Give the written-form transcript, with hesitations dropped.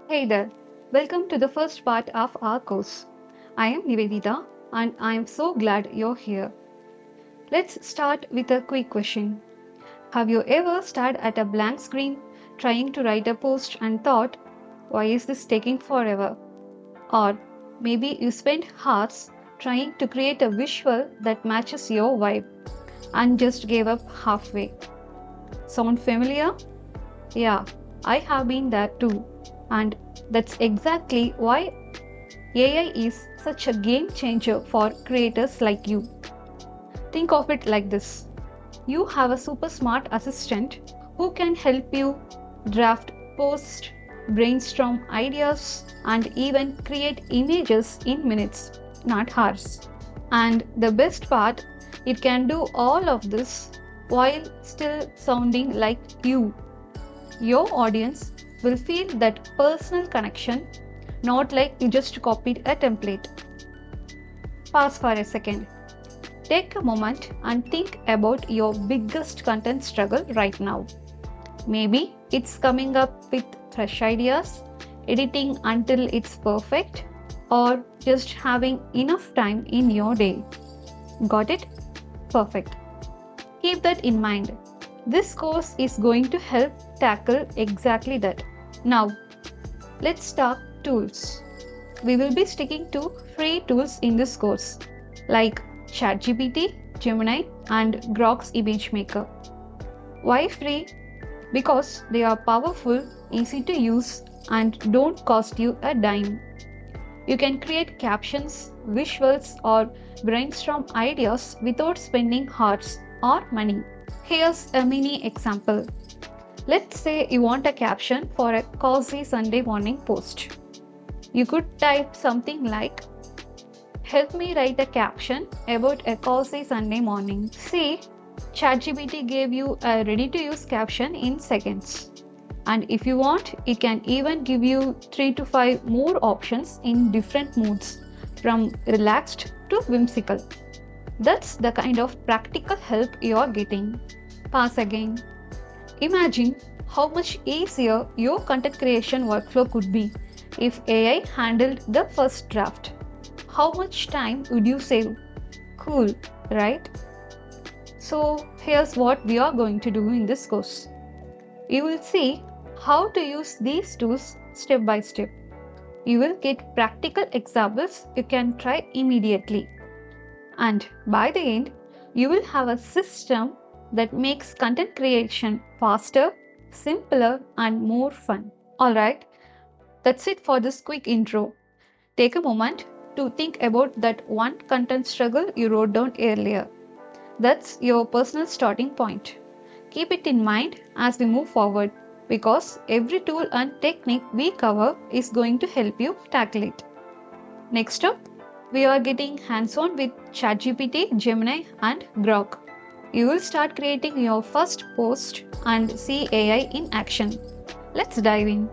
Hey there, welcome to the first part of our course. I am Nivedita and I am so glad you're here. Let's start with a quick question. Have you ever stared at a blank screen trying to write a post and thought, why is this taking forever? Or maybe you spent hours trying to create a visual that matches your vibe and just gave up halfway. Sound familiar? Yeah, I have been there too. And that's exactly why AI is such a game changer for creators like you. Think of it like this: you have a super smart assistant who can help you draft posts, brainstorm ideas, and even create images in minutes, not hours. And the best part, it can do all of this while still sounding like you. Your audience will feel that personal connection, not like you just copied a template. Pause for a second. Take a moment and think about your biggest content struggle right now. Maybe it's coming up with fresh ideas, editing until it's perfect, or just having enough time in your day. Got it? Perfect. Keep that in mind. This course is going to help tackle exactly that. Now, let's talk tools. We will be sticking to free tools in this course, like ChatGPT, Gemini, and Grok's image maker. Why free? Because they are powerful, easy to use, and don't cost you a dime. You can create captions, visuals, or brainstorm ideas without spending hours or money. Here's a mini example. Let's say you want a caption for a cozy Sunday morning post. You could type something like, help me write a caption about a cozy Sunday morning. See, ChatGPT gave you a ready-to-use caption in seconds. And if you want, it can even give you 3 to 5 more options in different moods, from relaxed to whimsical. That's the kind of practical help you are getting. Pass again. Imagine how much easier your content creation workflow could be if AI handled the first draft. How much time would you save? Cool, right? So, here's what we are going to do in this course. You will see how to use these tools step by step. You will get practical examples you can try immediately. And by the end, you will have a system that makes content creation faster, simpler, and more fun. Alright, that's it for this quick intro. Take a moment to think about that one content struggle you wrote down earlier. That's your personal starting point. Keep it in mind as we move forward, because every tool and technique we cover is going to help you tackle it. Next up, we are getting hands-on with ChatGPT, Gemini, and Grok. You will start creating your first post and see AI in action. Let's dive in.